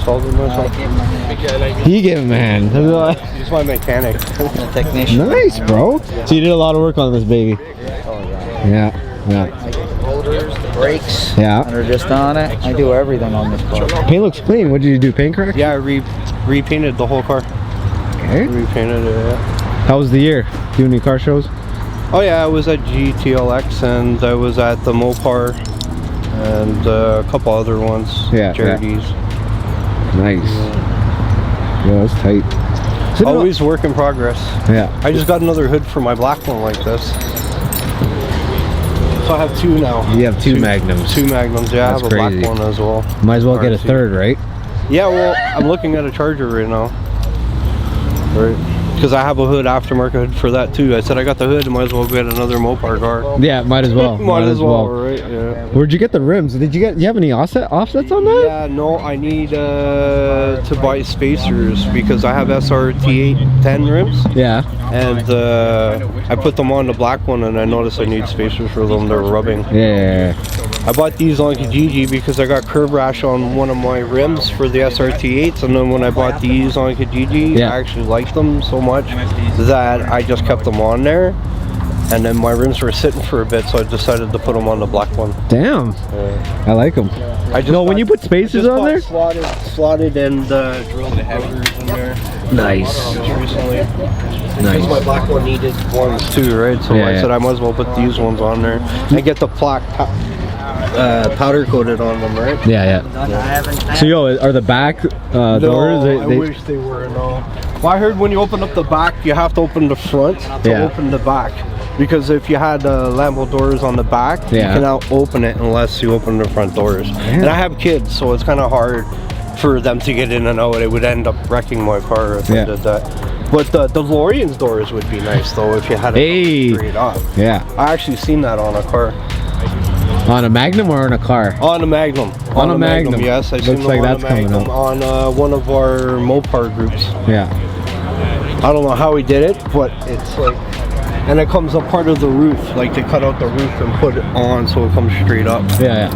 installed it myself. He gave him a hand. He's my mechanic. The technician. Nice, bro. So you did a lot of work on this baby. Yeah, yeah. Rotors, the brakes. Yeah. And are just on it. I do everything on this car. Paint looks clean. What did you do? Paint correction? Yeah, I repainted the whole car. Okay. Repainted it, yeah. How was the year? Do any car shows? Oh yeah, I was at GTLX and I was at the Mopar and a couple other ones. Yeah. Charities. Nice. Yeah, that's tight. Always work in progress. Yeah. I just got another hood for my black one like this. So I have two now. You have two Magnums. Two Magnums, yeah. That's I have a crazy. black one as well. Might as well get a third, right? Yeah, well, I'm looking at a Charger right now. Right. Because I have a hood, aftermarket hood for that too. I said I got the hood, might as well get another Mopar car. Yeah, might as well. might as well, right? Yeah. Where'd you get the rims? Did you have any offsets on that? Yeah, no, I need to buy spacers because I have SRT 10 rims. Yeah. And I put them on the black one and I noticed I need spacers for them. They're rubbing. Yeah. I bought these on Kijiji because I got curb rash on one of my rims for the SRT8s, and then when I bought these on Kijiji, I actually liked them so much that I just kept them on there, and then my rims were sitting for a bit, so I decided to put them on the black one. Damn. I like them. When you put spacers on there? Slotted and drilled the headers in there. Nice. Just recently. Nice. Because my black one needed ones too, right? So I said I might as well put these ones on there and get the plaque powder coated on them, right? Yeah. So are the back doors? I wish they were. No. Well, I heard when you open up the back, you have to open the front to open the back. Because if you had Lambo doors on the back, you cannot open it unless you open the front doors. And I have kids, so it's kind of hard for them to get in and out. It would end up wrecking my car if I did that. But the DeLorean's doors would be nice though if you had it straight up. Yeah. I actually seen that on a car. On a Magnum or on a car? On a Magnum. On a Magnum. Yes, I seen like that's coming Magnum on one of our Mopar groups. Yeah. I don't know how he did it, but it's like, and it comes up part of the roof. Like they cut out the roof and put it on so it comes straight up. Yeah.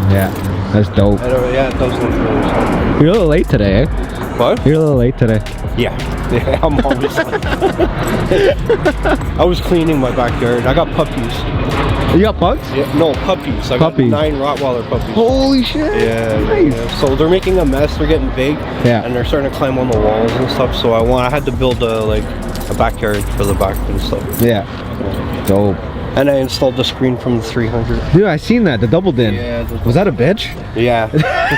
That's dope. Yeah, it does look really nice. You're a little late today, eh? What? You're a little late today. Yeah, I'm always late. I was cleaning my backyard. I got puppies. You got pugs? Yeah, no, puppies. I got 9 Rottweiler puppies. Holy shit. Yeah, nice. So they're making a mess. They're getting big. Yeah. And they're starting to climb on the walls and stuff. So I had to build a backyard for the back and stuff. Yeah. Dope. And I installed the screen from the 300. Dude, I seen that. The double din. Yeah. Was that a bitch? Yeah.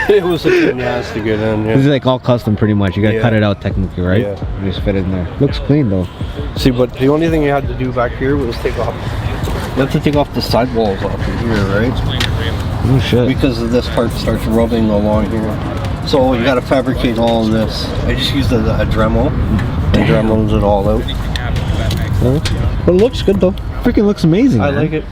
It was a pain in the ass to get in. Yeah. This is like all custom pretty much. You gotta cut it out technically, right? Yeah. You just fit it in there. Looks clean though. See, but the only thing you had to do back here was take off. You have to take off the sidewalls off of here, right? Oh shit. Because this part starts rubbing along here. So you gotta fabricate all of this. I just used a Dremel. And Dremel's it all out. But it looks good though. Freaking looks amazing. I man. like it.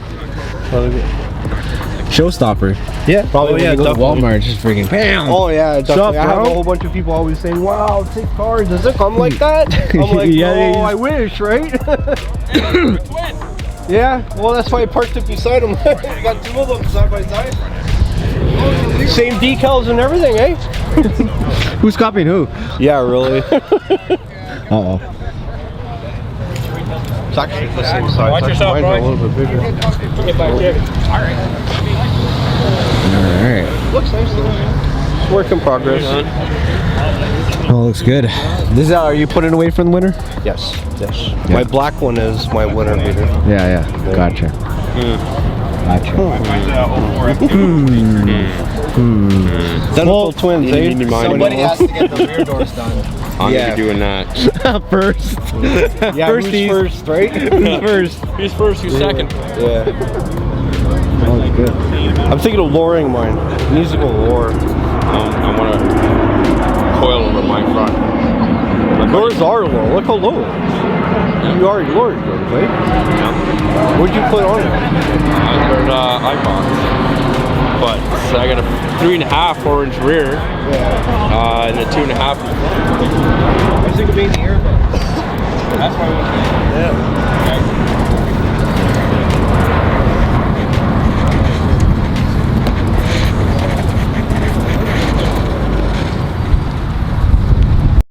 Showstopper. Yeah. Probably when you go to Walmart, just freaking bam. Oh yeah, definitely. Up, I have a whole bunch of people always saying, "Wow, 6 cars, does it come like that?" I'm like, "Oh, I wish, right?" Yeah. Well, that's why I parked it beside them. I got 2 of them side by side. Same decals and everything, eh? Who's copying who? Yeah, really. Uh-oh. It's actually the same size. Watch yourself, mine's Roy. a little bit bigger. Get back here. Alright. Looks nice though. Work in progress. Oh, looks good. This is are you putting away for the winter? Yes. My black one is my winter beater. Yeah. Gotcha. Gotcha. Identical twins, eh? Somebody has to get the rear doors done. I'm gonna be doing that. First. Yeah, First who's first, right? Who's first? Who's first? Who's second? Yeah. Oh, good. I'm thinking of lowering mine. It needs to go lower. I want to coil over my front. Yours are low. Look how low it is. You already lowered yours, right? Yeah. What'd you put on it? I put iPod. But so I got a 3.5 4-inch rear. Yeah. And a 2.5. I was thinking maybe the earbuds. That's why I went. Yeah.